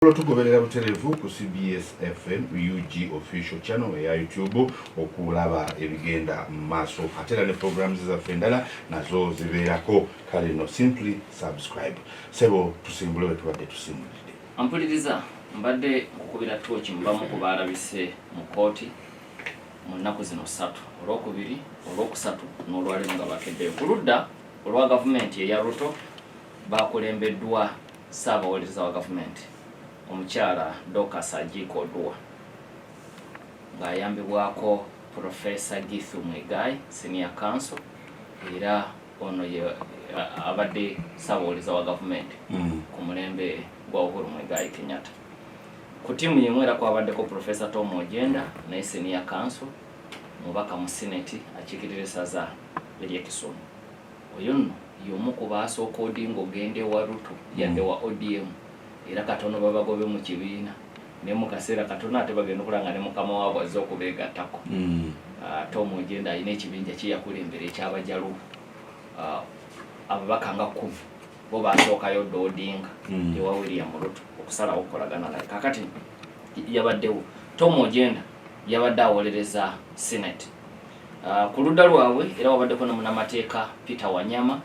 Tugoberera buterevu ku CBS FM UG official channel ya YouTube okulaba ebigenda maso atera ne programs za fendala nazo zibeerako kale no simply subscribe sebo tusimbule tubadde tusimbulide ampuliriza mbadde okubira tochi mbamu kubalabise mu kkooti mu nnaku zino 3 olwokubiri olwokusatu n'olwali nga bakedde ku ludda olwa gavumenti eya Ruto bakulembeddwa Ssaabawuliriza wa gavumenti omukyala Dorcas Ajikodwa ng'ayambibwako Professor Githu Mwigai senior counsel era ono ye abadde Ssaabawuliriza wa gavumenti ku mulembe gwa Uhuru Mwigai Kenyatta. Ku timu yemwe era kwabaddeko Professor Tom Ojenda naye senior counsel mubaka mu Senate akiikirira essaza erya Kisumu. Oyo nno y'omu ku baasooka odinga ogende wa Ruto yadde wa ODM era katono babagobe mu kibiina ne mu kaseera katono ate bagenda okulanga ne mukama waabwe azze okubeegattako. Tom Ojenda alina ekibinja kye yakulembera ekyabajalu ababaka nga 10 bo baasookayo dda Odinga ewa William Ruto okusalawo okukolagana naye. Kakati yabaddewo Tom Ojenda yabadde awolereza Senate ku ludda lwabwe era wabaddeko ne munnamateeka Peter Wanyama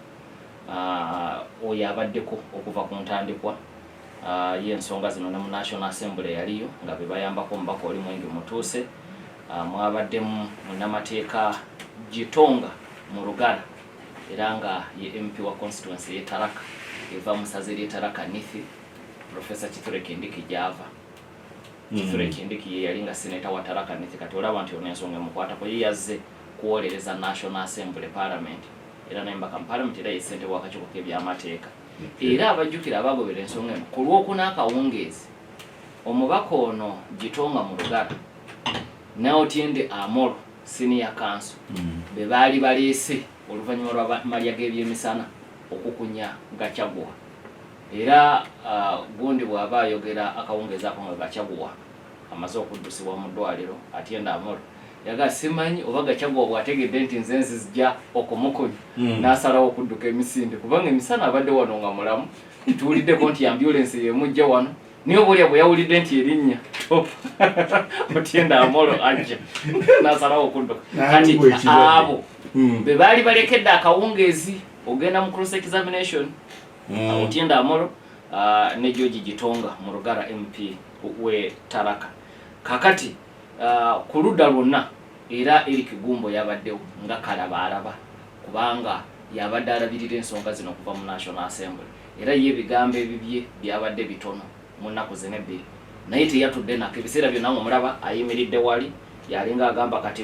oyo abaddeko okuva ku ntandikwa y'ensonga zino ne mu National Assembly yaliyo nga bebayambako omubaka oli Mwenge Mutuuse mwabaddemu munnamateeka Gitonga mu Lugala era nga ye MP wa constituency y'Etaraka eva musaze ly'Etaraka Nithi Professor Kithure Kindiki gyava. Kithure Kindiki ye yali nga senator wa Taraka Nithi kati olaba nti ono ensonga emukwatako ye yazze kuwolereza National Assembly Parliament era nembaka mu Parliament era ye ssente w'akakiiko k'ebyamateeka. Era abajjukira abagobera ensonga eno ku lwokuna akawungeezi omubaka ono Gitonga mu Lugala n'Otiende Amolo senior counsel be baali baleese oluvannyuma lw'amalya g'ebyemisana okukunya Gachagua era gundi bw'aba ayogera akawungeezi ako nga Gachagua amaze okuddusibwa mu ddwaliro Otiende Amolo yaga simanyi oba Gachagua bw'ategedde nti nze nzija okumukunya n'asalawo okudduka emisinde kubanga emisana abadde wano nga mulamu tuwuliddeko nti ambulance yemujja wano niyo bwolya bwe yawulidde nti erinnya Otiende Amolo ajja n'asalawo okudduka kati abo be baali balekedde akawungeezi ogenda mu cross examination Otiende Amolo ne George Gitonga mu Lugala MP we Taraka. Kakati ku ludda lwonna era Eric Gumbo yabaddewo nga kalabalaba kubanga yabadde alabirira ensonga zino okuva mu National Assembly era ye ebigambo ebibye byabadde bitono mu nnaku zino ebbiri naye teyatudde nako ebiseera byonna omulaba ayimiridde wali yalinga agamba kati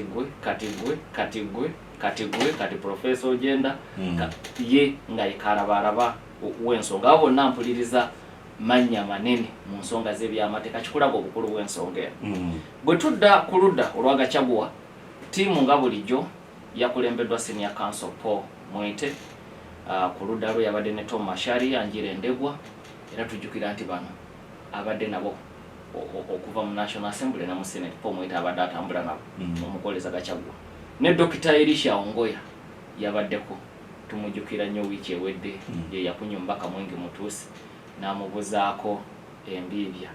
Professor Ojenda ye nga yekalabalaba w'ensonga abo bonna mpuliriza manya manene mu nsonga z'ebyamateeka kikulaga obukulu bw'ensonga eno. Bwe tudda ku ludda olwa Gachagua tiimu nga bulijjo yakulembeddwa senior counsel Paul Mwite ku ludda lwe yabadde ne Tom Mashari Anjire Ndegwa era tujjukira nti bano abadde nabo okuva mu National Assembly ne mu Senate Paul Mwite abadde atambula nabo omukoleza Gachagua ne Dr. Elisha Ongoya yabaddeko tumujjukira nnyo wiiki ewedde ye yakunya omubaka Mwenge Mutuuse n'amubuzaako embiibya.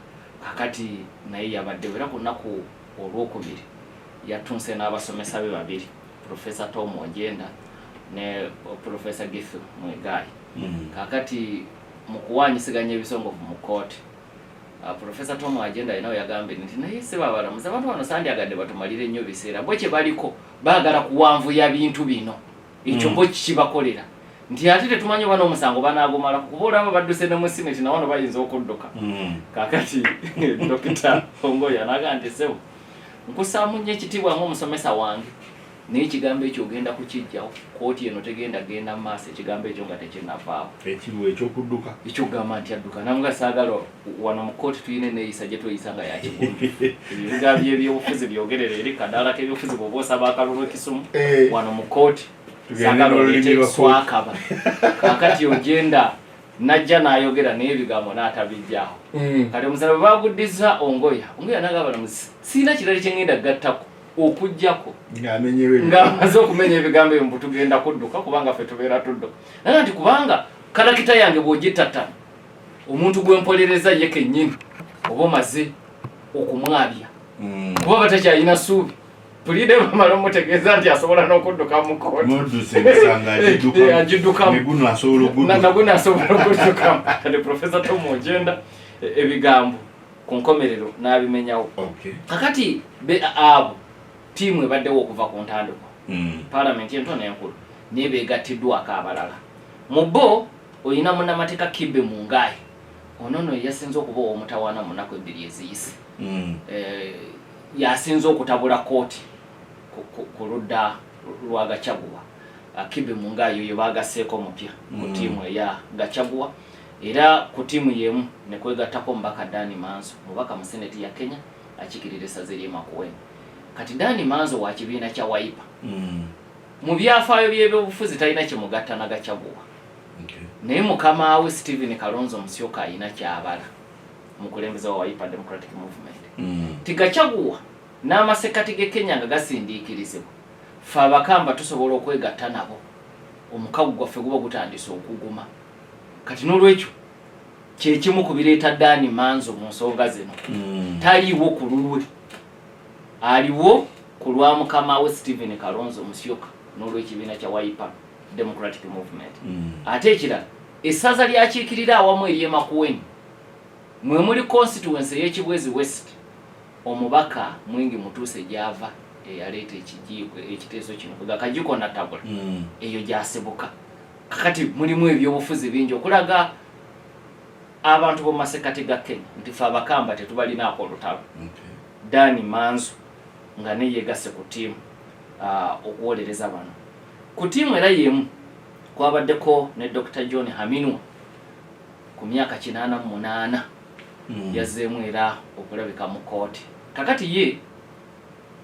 Kakati naye yabadde era ku nnaku olwokubiri yatunse n'abasomesa be babiri Professor Tom Ojenda ne Professor Githu Mwigai. Kakati mu kuwanyisiganya ebisongovu mu kkooti Professor Tom Ojenda nawe yagambye nti naye se babalamuzi abantu bano sandyagadde batumalire nnyo biseera bwe kye baliko baagala kuwanvuya bintu bino ekyo bo kibakolera nti ate tetumanyi bano omusango banaagumala kuba olaba badduse ne mu Senate na wano bayinza okudduka. Kakati Dr. Ongoya n'agamba nti sebo nkusaamu nnyo ekitiibwa ng'omusomesa wange naye ekigambo ekyo ogenda kukijjawo kkooti eno tegenda genda mu maaso ekigambo ekyo nga tekinnavaawo ekiriwo ekyokudduka ekyogamba nti adduka namuga saagala wano mu kkooti tuyina neeyisa gye tweyisa nga yakigundu ebigambo by'ebyobufuzi byogerera eri kadaala k'ebyobufuzi bw'oba osaba akalulu ekisumu wano mu kkooti saagala olete swakaba. Kakati Ojenda najja n'ayogera naye ebigambo n'atabijjaawo. Kati omusala bwe baguddiza Ongoya n'agamba siina kirala kye ngenda gattako okujjako ng'amaze okumenya ebigambo ebyo mbu tugenda kudduka kubanga ffe tubeera tudduka naye nti kubanga kalakita yange bw'ogittattana omuntu gwempolereza ye kennyini oba omaze okumwabya kuba batakyalina ssuubi pulide bamala omutegeeza nti asobola n'okudduka mu kkooti agiddukamu naguno asobola okuddukamu kati Professor Tom Ojenda ebigambo ku nkomerero n'abimenyawo kakati abo tiimu ebaddewo okuva ku ntandikwa paalamenti entono enkulu naye beegattiddwako abalala mu bo olina munnamateeka Kibbe Mungai ono nno yasinze okuba omutawaana mu nnaku ebbiri eziyise yasinze okutabula kkooti ku ludda lwa Gachagua Kibbe Mungai oyo baagaseeko mupya ku ttiimu eya Gachagua era ku ttiimu yemu ne kwegattako Mbaka Dani Manzo mubaka mu seneti ya Kenya akikirira essaza ly'e Makueni kati Dani Manzo wa kibiina kya Wiper mu byafaayo by'ebyobufuzi talina kimugatta na Gachagua naye mukama we Stephen Kalonzo Musyoka alina kyabala mukulembeze wa Wiper Democratic Movement Gachagua n'amasekati g'e Kenya nga gasindiikirizibwa fe abakamba tusobola okwegatta nabo omukago gwaffe guba gutandise okuguma kati n'olwekyo kyekimu ku bireeta Dani Manzo mu nsonga zino taliiwo ku lulwe aliwo ku lwa mukama we Stephen Kalonzo Musyoka n'olw'ekibiina kya Wiper Democratic Movement ate ekirala essaza lyakiikirira awamu ery'e Makueni mwe muli constituency y'Ekibwezi West omubaka mwingi mutuuse gyava eyaleeta ekiteeso kino kagakajiko na tabula eyo gyasibuka kakati mulimu ebyobufuzi bingi okulaga abantu b'omumasekati ga Kenya nti fe abakamba tetubalinaako olutalo Dani Manzo nga neyeegase ku ttiimu okuwolereza bano ku ttiimu era yemu kwabaddeko ne Dr. John Haminwa ku myaka 88 yazzeemu era okulabika mu kkooti kakati ye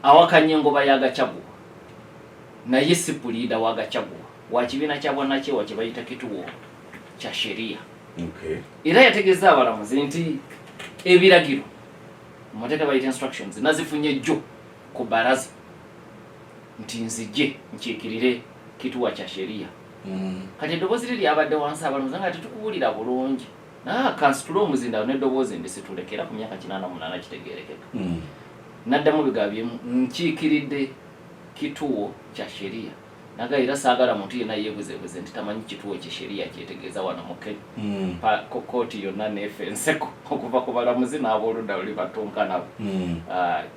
awakanye engoba ya Gachagua naye si puliida wa Gachagua wa kibiina kya bwannakyewa kye bayita kituwo kya sheria era yategeeza abalamuzi nti ebiragiro mumateeka bayita instructions nazifunye jjo ku baraza nti nzije nkiikirire kituwa kya sheria kati eddoboozi liri abadde wansi abalamuzi nga tetukuwulira bulungi kansitula omuzinda n'eddoboozi ndisitulekera ku myaka 88 kitegeerekeka naddamu bigabyemu nkiikiridde kituwo kya sheria nagayira saagala muntu yenna yeebuzeebuze nti tamanyi kituwo kya sheria kyetegeeza wano mu Kenya kkooti yonna neefenseko okuva ku balamuzi n'abooludda luli batunka nabo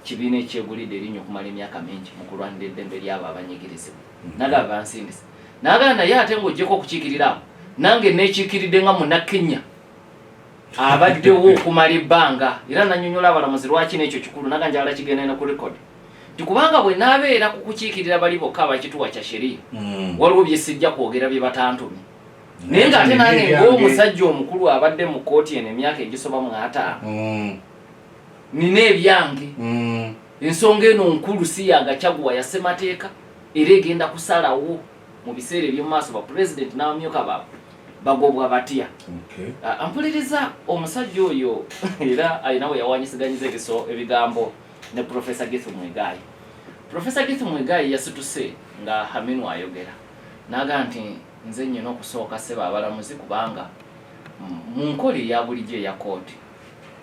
kibiina ekyegulidde erinnya okumala emyaka mingi mu kulwanira eddembe lyabo abanyigirizibwa nagaba bansindise naagala naye ate ng'oggyeko okukiikirira awo nange neekiikiridde nga munnakenya abaddewo okumala ebbanga era nanyonyola abalamuzi lwaki n'ekyo kikulu naga njagala kigenda ne ku rekodi tikubanga bwe naabeera ku kukiikirira bali bokka abakituwa kya sheria waliwo bye sijja kwogera bye batantumye naye ng'ate nange ng'omusajja omukulu abadde mu kkooti eno emyaka egisoba mu 5 nina ebyange ensonga eno nkulu si ya Gachagua ya ssemateeka era egenda kusalawo mu biseera eby'omu maaso ba pulezidenti n'abamyuka baabwe bagobwa batya ampuliriza omusajja oyo era alina we yawanyisiganyiza ebigambo ne Professor Githu Mwigai. Professor Githu Mwigai yasituse nga Haminwa ayogera naga nti nze nnyina okusooka seba abalamuzi kubanga mu nkoli ya bulijjo eya kkooti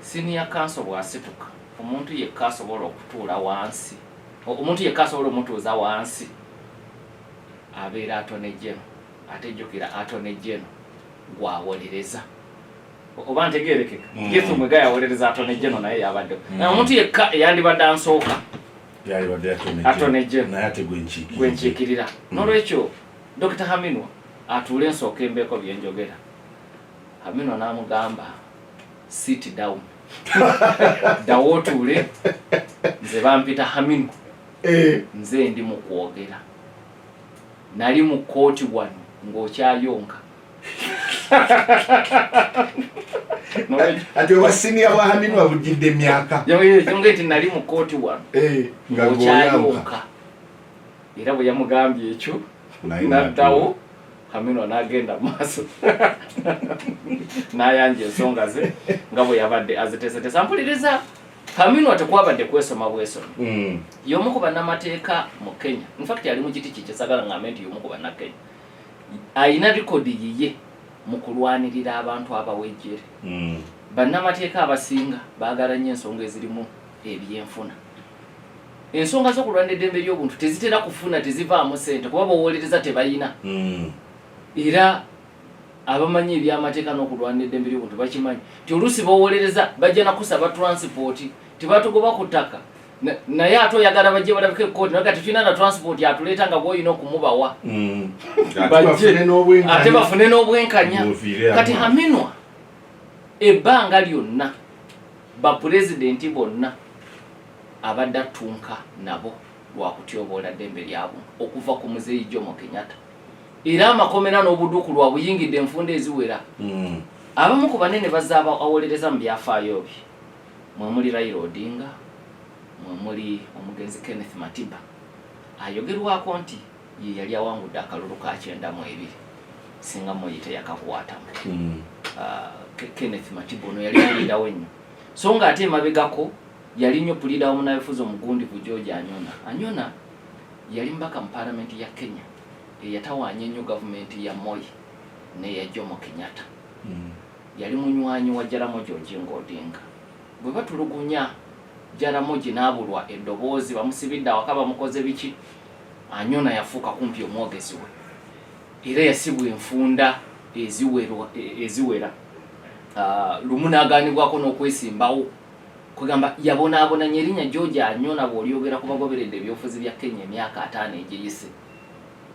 senior counsel bw'asituka omuntu yekka asobola okutuula wansi omuntu yekka asobola omutuuza wansi abeera Attorney General ate jjukira Attorney General gwawolereza oba ntegeerekeka Githu Mwigai awolereza Attorney General naye yabaddewo omuntu yekka eyandibadde ansooka Attorney General naye ate gwenkiikirira n'olwekyo Dr. Haminwa atuule ensooka embeeko byenjogera Haminwa n'amugamba sit down dawo otuule nze bampita Haminwa nze ndi mu kwogera nali mu kkooti wano ng'okyayonka ati obasinia bwa Haminwa bujjidde emyaka yonge nti nali mu kkooti wano ng'okyayonka era bwe yamugambye ekyo naddawo Haminwa n'agenda mu maaso n'ayanja ensonga ze nga bwe yabadde aziteeseteesa mpuliriza Haminwa tekwabadde kwesoma bwesoma y'omu ku bannamateeka mu Kenya infact yali mu kiti kikyesagala ngambe nti y'omu ku bannakenya ayina likodi yiye mu kulwanirira abantu abawejjere bannamateeka abasinga baagala nnyo ensonga ezirimu ebyenfuna. Ensonga z'okulwanira eddembe ly'obuntu tezitera kufuna, tezivaamu ssente kuba bawolereza tebayina. Era abamanyi ebyamateeka n'okulwanira eddembe ly'obuntu bakimanyi nti oluusi bawolereza bajja nakusaba transport tebatugoba ku ttaka naye ate oyagala bajje balabika ekkooti naye kati tulina na transport atuleeta nga gwolina okumubawa ate bafune n'obwenkanya. Kati haminwa ebbanga lyonna bapulezidenti bonna abadde attunka nabo lwakutyoboola ddembe lyabwe okuva ku muzeeyi Jomo Kenyatta. Era amakomera n'obuduuku lwabuyingidde enfunda eziwera. Abamu ku banene bazze awolereza mu byafaayo bye mwemuli Raila Odinga, mwemuli omugenzi Kenneth Matiba ayogerwako nti ye yali awangudde akalulu ka 92 singa moyite yakakwatamu. Kenneth Matiba ono yali aliirawo ennyo so nga ate emabegako yali nnyo pulida omunabifuzi omugundi ku George Anyona yali mbaka mu palamenti ya Kenya eyatawaanya ennyo gavumenti ya Moi neya Jomo Kenyatta. Yali munywanyi wa Jaramogi Oginga Odinga. Bwe batulugunya Jaramogi n'abulwa eddoboozi bamusibidde awaka bamukoze biki, Anyona yafuuka kumpi omwogezi we era yasibwa enfunda eziwera. Lumu n'agaanibwako n'okwesimbawo kugamba yabonaabonanya erinnya George Anyona bw'olyogera ku bagoberedde ebyobufuzi bya Kenya emyaka 5 egiyise.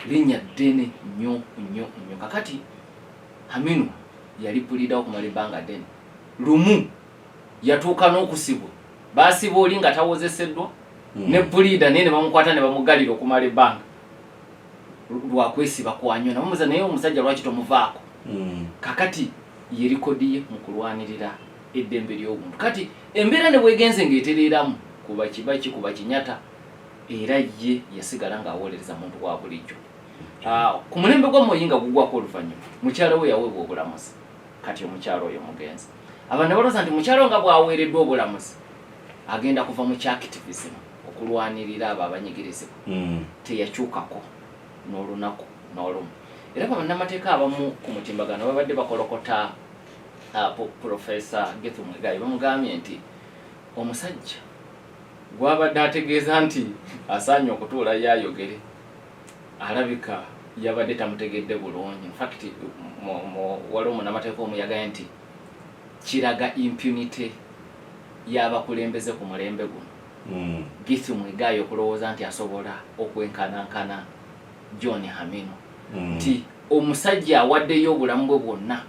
Linnya ddene nnyo. Kakati Haminwa yali pulida okumala ebbanga ddene. Lumu yatuuka n'okusibwa baasiba oli nga tawozeseddwa ne pulida naye ne bamukwata ne bamugalira okumala ebbanga lwakwesiba ku Anyona. Bamubuuza naye omusajja lwaki tomuvaako? Kakati ye likodi ye mu kulwanirira eddembe ly'obuntu. Kati embeera ne bwegenze ng'etereeramu kuba kibaki kuba Kinyatta era ye yasigala ng'awolereza muntu wa bulijjo. Ku mulembe gwa Moyinga gugwako oluvannyuma mukyala we yaweebwa obulamuzi. Kati omukyala oyo mugenzi abantu balooza nti mukyala nga bw'aweereddwa obulamuzi agenda kuva mu kyactivism okulwanirira abo abanyigirizibwa. Teyakyukako n'olunaku n'olumu. Era bannamateeka abamu ku mutimbagano babadde bakolokota Professor Githu Muigai bamugambye nti omusajja gwabadde ategeeza nti asaanye okutuula yayogere alabika yabadde tamutegedde bulungi. In fact waliwo munnamateeka omu yagambye nti kiraga impunity y'abakulembeze ku mulembe guno. Githu Muigai okulowooza nti asobola okwenkanankana John Hamino nti omusajja awaddeyo obulamu bwe bwonna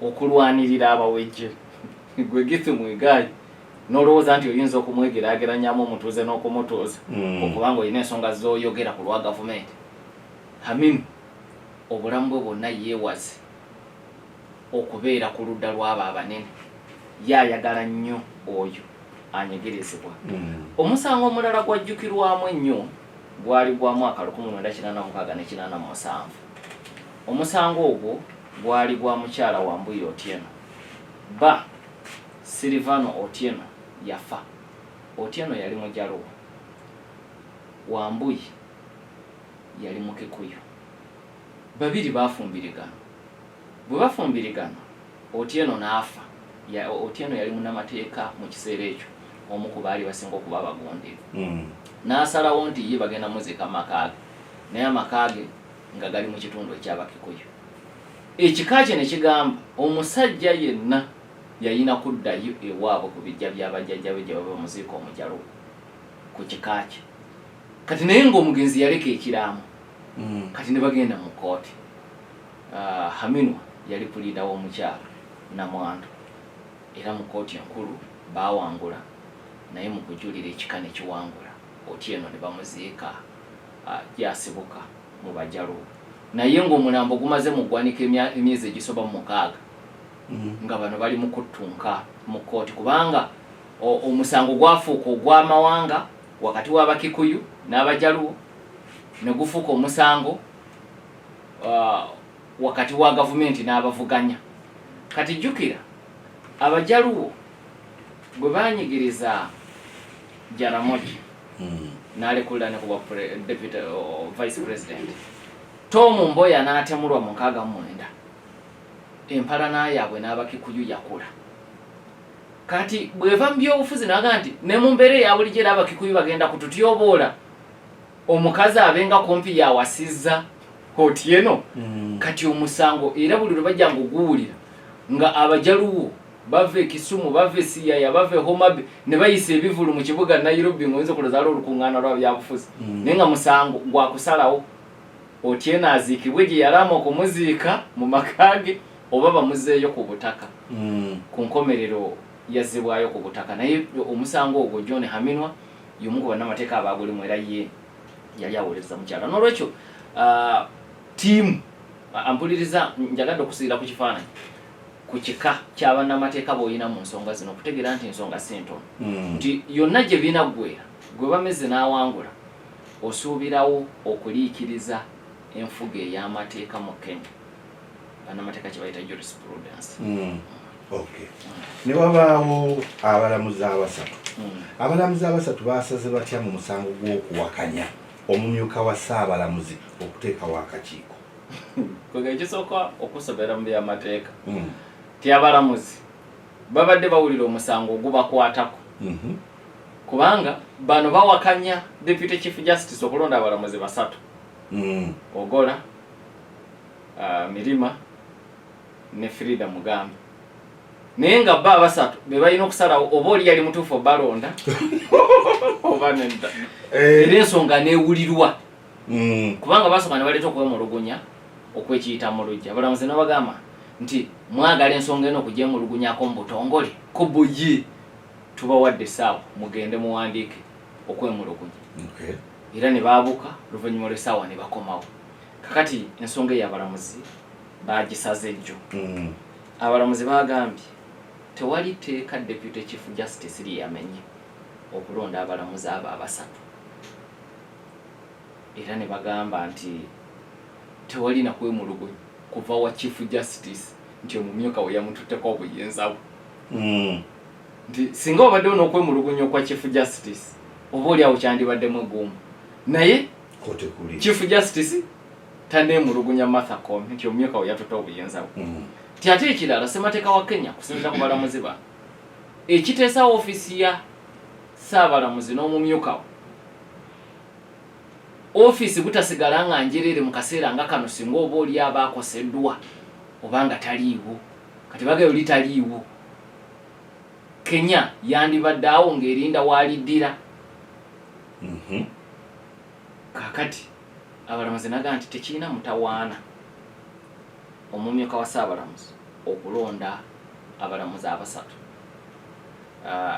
okulwanirira abawejje gwe Githu Muigai n'olowooza nti oyinza okumwegeraageranyamu omutuuze n'okumutuuza okubanga olina ensonga z'oyogera ku lwa gavumenti. Hamino obulamu bwe bwonna yeewaze okubeera ku ludda lw'abo abanene. Yaayagala nnyo oyo anyigirizibwa. Omusango omulala gwajjukirwamu ennyo gwali gwa mwaka 1986. Omusango ogwo gwali gwa mukyala wa Mbuyi Otieno. Silvano Otieno yafa. Otieno yali Mujaluo. Wambuyi yali Mukikuyu. Babiri bafumbirigana. Bwe bafumbirigana Otieno n'afa. Otieno yali munnamateeka mu kiseera ekyo omu ku baali basinga okuba abagondeevu. N'asalawo nti ye bagenda muzika makaage naye amakaage nga gali mu kitundu eky'Abakikuyu. Ekika kye ne kigamba omusajja yenna yayina kuddayo ewaabwe ku bijja by'abajjajja be gye baba bamuziika Omujaluo ku kika kye. Kati naye ng'omugenzi yaleka ekiraamo kati ne bagenda mu kkooti. Haminwa yali pulida w'omukyala Namwandu era mu kkooti enkulu baawangula naye mu kujulira ekika ne kiwangula. Otieno ne bamuziika gyasibuka mu Bajaluo naye ng'omulambo gumaze mu ggwanika emyezi egisoba mu 6 nga bano bali mu kuttunka mu kkooti kubanga omusango gwafuuka ogw'amawanga wakati w'Abakikuyu n'Abajaluo ne gufuuka omusango wakati wa gavumenti n'abavuganya. Kati jjukira Abajaluo bwe banyigiriza Jaramogi n'alekulira ne kuba deputy vice president. Tom Mboya n'atemulwa mu 69. Empalana yaabwe n'Abakikuyu yakula kati bweva mbyobufuzi naga nti ne mu mbeera eya bulijjo era abakikuyu bagenda kututyoboola omukazi abenga kumpi yawasizza kkooti eno kati omusango era buli lwe bajja nguguwulira nga abajaluwo bava e Kisumu bava e Siyaya bava e Homa Bay ne bayisa ebivulu mu kibuga Nairobi ng'oyinza okulozaala olukuŋŋaana lwa byabufuzi naye nga musango gwa kusalawo Otieno aziikibwe gye yalaama okumuziika mu maka ge oba bamuzeeyo ku butaka ku nkomerero yazzibwayo ku butaka naye omusango ogwo John Haminwa y'omu ku bannamateeka abaagulimu era ye yali awolereza mukyala n'olwekyo tiimu ampuliriza njagadde okusiira ku kifaananyi ku kika ky'abannamateeka b'olina mu nsonga zino okutegeera nti ensonga si ntono nti yonna gye binaggwera gwe bameze n'awangula osuubirawo okuliikiriza enfuga ey'amateeka mu Kenya bannamateeka kye bayita jurisprudence. Okay. Ne wabaawo abalamuzi abasatu. Abalamuzi abasatu baasaze batya mu musango gw'okuwakanya omumyuka wa Ssaabalamuzi okuteekawo akakiiko. Kwega ekisooka okusobera mu by'amateeka ti abalamuzi babadde bawulira omusango ogubakwatako kubanga bano bawakanya Deputy Chief Justice okulonda abalamuzi basatu Ogola Mirima ne Frida Mugambe naye nga bba abasatu be balina okusalawo oba oli yali mutuufu balonda oba nedda era ensonga neewulirwa kubanga basooka ne baleeta okwemulugunya okwekiyita mu lujja abalamuzi nabagamba nti mwagala ensonga eno okugyemulugunyako mu butongole ko buye tubawadde essaawa mugende muwandiike okwemulugunya era ne baabuka oluvannyuma lw'essaawa ne bakomawo kakati ensonga ey'abalamuzi baagisaze ejjo abalamuzi baagambye tewali teeka Deputy Chief Justice lyeyamenye okulonda abalamuzi abo abasatu era ne bagamba nti tewali nakwemulugunya kuva wa Chief Justice nti omumyuka we yamututteko obuyinza bwe nti singa obadde n'okwemulugunya kwa Chief Justice oba oli awo kyandibaddemu eggumu naye Chief Justice taneemulugunya Martha Koome nti omumyuka we yatutta obuyinza bwe ti ate ekirala ssemateeka wa Kenya kusinziira ku balamuzi bano ekiteesa ofiisi ya Ssaabalamuzi n'omumyuka we ofiisi butasigala nga njereere mu kaseera nga kano singa oba oli aba akoseddwa oba nga taliiwo kati bagayo oli taliiwo Kenya yandibadde awo ng'erinda waaliddira kakati abalamuzi naga nti tekirina mutawaana omumyuka wa Ssaabalamuzi okulonda abalamuzi abasatu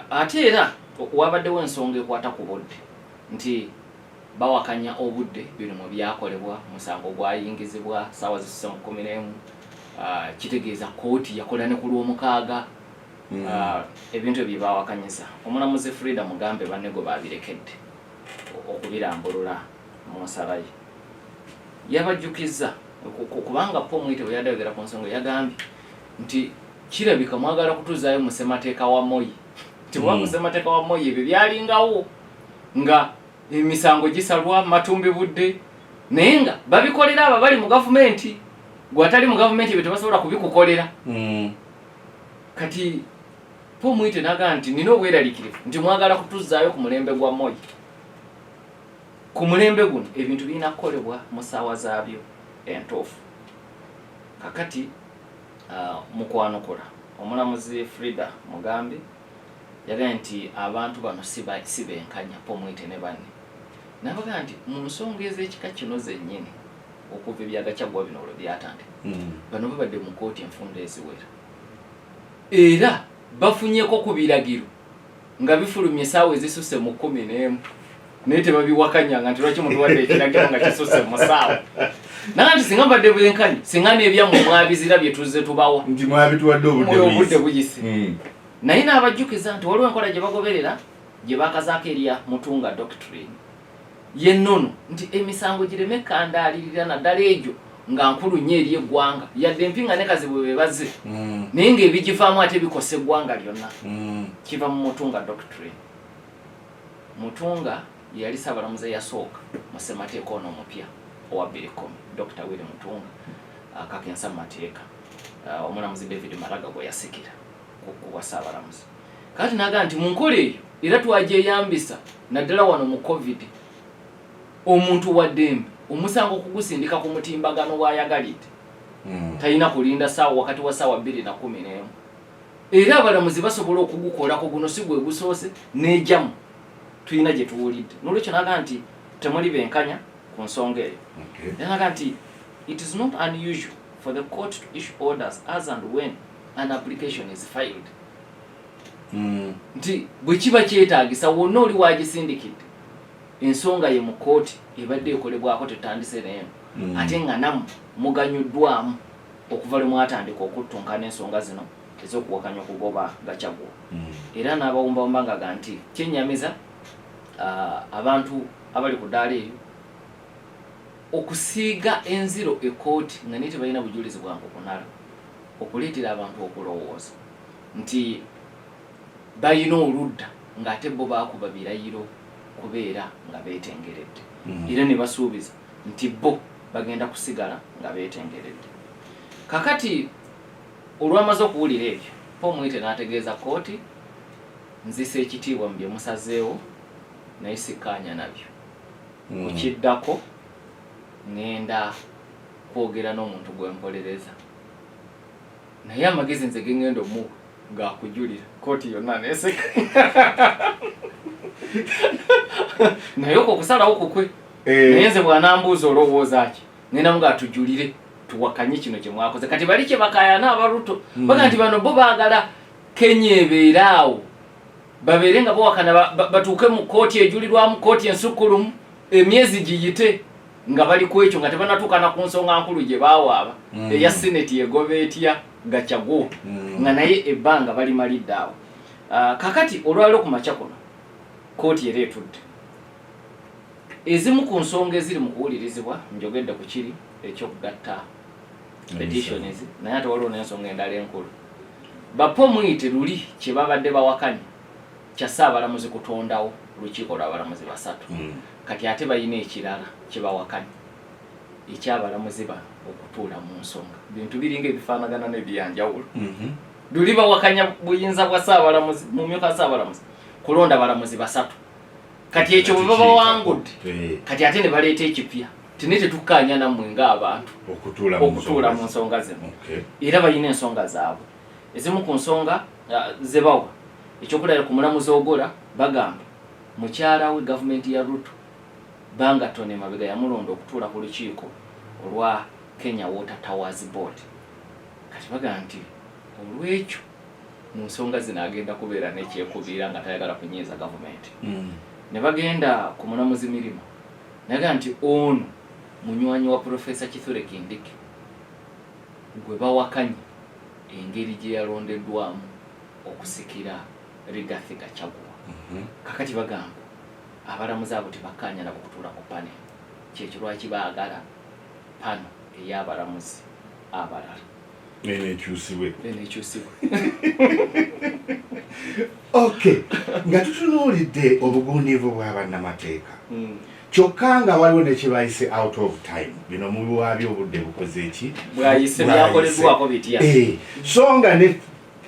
ate era wabaddewo ensonga ekwata ku budde nti bawakanya obudde bino mu byakolebwa musango gwayingizibwa ssaawa zisuse mu 11 kitegeeza kkooti yakola ne ku lw'omukaaga ebintu ebyo bawakanyiza omulamuzi Frida Mugambe bannego babirekedde okubirambulula mu nsala ye yabajjukiza kubanga Pomwite bwe yadayogera ku nsonga yagambye nti kirabika mwagala kutuzaayo mu ssemateeka wa Moi nti bwa mu ssemateeka wa Moi ebyo byalingawo nga emisango gisalwa matumbi budde naye nga babikolera abo bali mu gavumenti gwatali mu gavumenti ebyo tebasobola kubikukolera kati Pomwite naga nti nina obweraliikirivu nti mwagala kutuzaayo ku mulembe gwa Moi ku mulembe guno ebintu birina kukolebwa mu ssaawa zaabyo entuufu kakati mu kwanukula omulamuzi Frida Mugambe yagambye nti abantu bano si benkanya Pomwite ne banne nabaga nti mu nsonga ez'ekika kino zennyini okuva ebya Gachagua bino olwo byatandika bano babadde mu kkooti enfunda eziwera era bafunyeko ku biragiro nga bifulumye essaawa ezisuse mu 11 naye tebabiwakanyanga nti lwaki mutuwadde ekiragiro nga kisuse mu ssaawa naga nti singa mbadde bwenkanya singa n'ebyammwe mwabizira bye tuzze tubawa nti mwabituwadde obudde buyise naye n'abajjukiza nti waliwo enkola gye bagoberera gye bakazaako erya Mutunga Doctrine yennono nti emisango gireme kandaalirira naddala egyo nga nkulu nnyo eri eggwanga yadde empinga ne Kazibwe be bazze naye ng'ebigivaamu ate bikosa eggwanga lyonna kiva mu Mutunga Doctrine. Mutunga yali Ssaabalamuzi eyasooka mu ssemateeka ono omupya owa 2010 Dr. Willy Mutunga akakensa mu mateeka omulamuzi David Maraga gwe yasikira ku bwa Ssaabalamuzi kati naga nti munkole eyo era twajeyambisa naddala wano mu covid omuntu waddembe omusango kugusindika ku mutimbagano wayagalidde talina kulinda saawa wakati wa saawa 2:11 era abalamuzi basobola okugukolako guno si gwe gusoose n'ejjamu tulina gye tuwulidde n'olwekyo naga nti temuli benkanya ku nsonga eyo naga nti it is not unusual for the court to issue orders as and when an application is filed. Nti bwe kiba kyetaagisa wonna oli wagisindikidde ensonga ye mu kkooti ebadde ekolebwako tetandise n'eno ate nga namu muganyuddwamu okuva lwe mwatandika okuttunkana ensonga zino ez'okuwakanya okugoba Gachagua. Era n'abawumbawumba nga nti kyennyamiza abantu abali ku ddaala eyo okusiiga enziro ekkooti nga naye tebalina bujulizi bwa nkukunala okuleetera abantu okulowooza nti bayina oludda ng'ate bo baakuba birayiro kubeera nga beetengeredde era ne basuubiza nti bo bagenda kusigala nga beetengeredde. Kakati olwamaze okuwulira ebyo Pomwite n'ategeeza kkooti nzisa ekitiibwa mu bye musazeewo naye sikkaanya nabyo mukiddako ngenda kwogera n'omuntu gwe mpolereza naye amagezi nze gengenda omuwa gaakujulira kkooti yonna neeseka naye okwo okusalawo kukwe naye nze bw'anambuuza olowooza ki ngenda mu gaatujulire tuwakanye kino kye mwakoze kati bali kye bakaayana aba Ruto baga nti bano bo baagala Kenya ebeeraawo babeere nga bawakana batuuke mu kkooti ejulirwamu kkooti ensukkulumu emyezi giyite nga bali ku ekyo nga tebanatuukana ku nsonga nkulu gye baawaaba eya seneti egoba etya Gachagua nga naye ebbanga balimalidde awo. Kakati olwaliro ku makya kuno kkooti era etudde ezimu ku nsonga eziri mu kuwulirizibwa njogedde ku kiri ekyokugatta petitions naye ate waliwo n'ensonga endala enkulu Bapomwite luli kye babadde bawakanya kya Ssaabalamuzi kutondawo lukiiko lw'abalamuzi 3 kati ate bayina ekirala kye bawakanya ekyabalamuzi bano okutuula mu nsonga bintu biringa ebifaanagana n'ebyanjawulo luli bawakanya buyinza bwa Ssaabalamuzi mu myuka Ssaabalamuzi kulonda balamuzi 3 kati ekyo bwe babawangudde kati ate ne baleeta ekipya tine tetukkaanya nammwe ng'abantu okutuula mu nsonga zino era bayina ensonga zaabwe ezimu ku nsonga ze bawa ekyokulabira ku mulamuzi Ogola bagamba mukyala we gavumenti ya Ruto banga tone mabega yamulonda okutuula ku lukiiko olwa Kenya Water Towers Board kati bagamba nti olw'ekyo mu nsonga zino agenda kubeera n'ekyekubiira nga tayagala kunyiiza gavumenti ne bagenda ku mulamuzi Mirima naga nti ono munywanyi wa Profesa Kithure Kindiki gwe bawakanye engeri gye yalondeddwamu okusikira Rigathi Gachagua kakati bagamba abalamuzi abo tebakkaanya nabo kutuula ku pane kyekyo lwaki baagala pano ey'abalamuzi abalala enekyusibwe Okay, nga tutunuulidde obugundiivu bw'abannamateeka kyokka nga waliwo ne kye bayise out of time bino mubiwaabi obudde bukoze eki bwayise byakoleddwako bitya so nga ne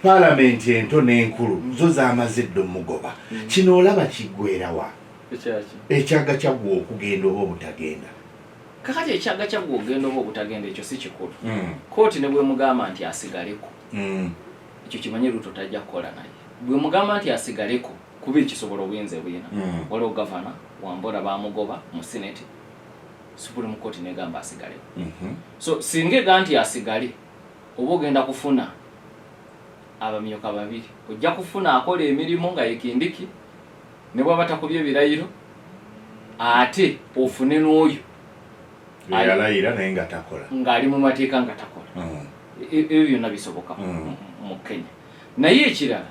paalamenti ento n'enkulu zo zaamaze dda omugoba kino olaba kiggwerawa ekya Gachagua okugenda oba obutagenda kakati ekya Gachagua ogenda oba obutagenda ekyo si kikulu kkooti ne bwe mugamba nti asigaleko ekyo kimanyi Ruto tajja kukola naye bwe mugamba nti asigaleko kuba ekisobola obuyinza bwina waliwo gavana Wambora bamugoba mu Senate Supreme Court negamba asigale so singe ganti asigale oba ogenda kufuna abamyoka babiri ojja kufuna akola emirimu nga Kindiki ne bwaba takubye birayiro ate ofune n'oyo yalayira naye nga takola ng'ali mu mateeka nga takola ebyo byonna bisoboka mu Kenya naye ekirala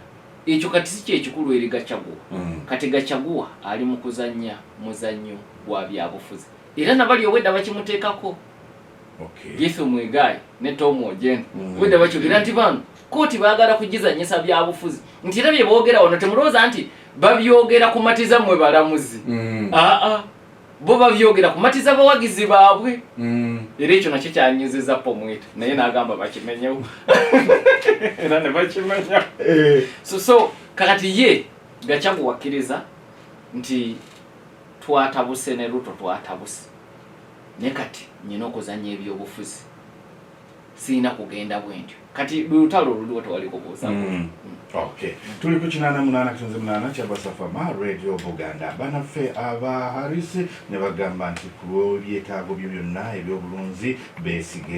ekyo kati si kyekikulu eri Gachagua kati Gachagua ali mu kuzannya muzannyo gwa byabufuzi era nabali owedda bakimuteekako Yesu Mwegayi ne Tom Ojen wedda bakyogera nti bano kkooti baagala kugizannyisa byabufuzi nti era bye boogera wano temulowooza nti babyogera kumatiza mmwe balamuzi bo babyogera kumatiza bawagizi baabwe era ekyo nakyo kyanyuziza pomweta naye n'agamba bakimenyewo era ne bakimenya so kakati ye Gachagua wakkiriza nti twatabuse ne Ruto twatabuse ne kati nyina okuzanya ebyobufuzi sina kugenda bwentyo kati lutalo luliwo tewaliko kuusa Okay. Tuli ku 88.8 kya Basafama Radio Buganda. Banaffe aba Harris ne bagamba nti ku byetaago byonna ebyobulunzi beesige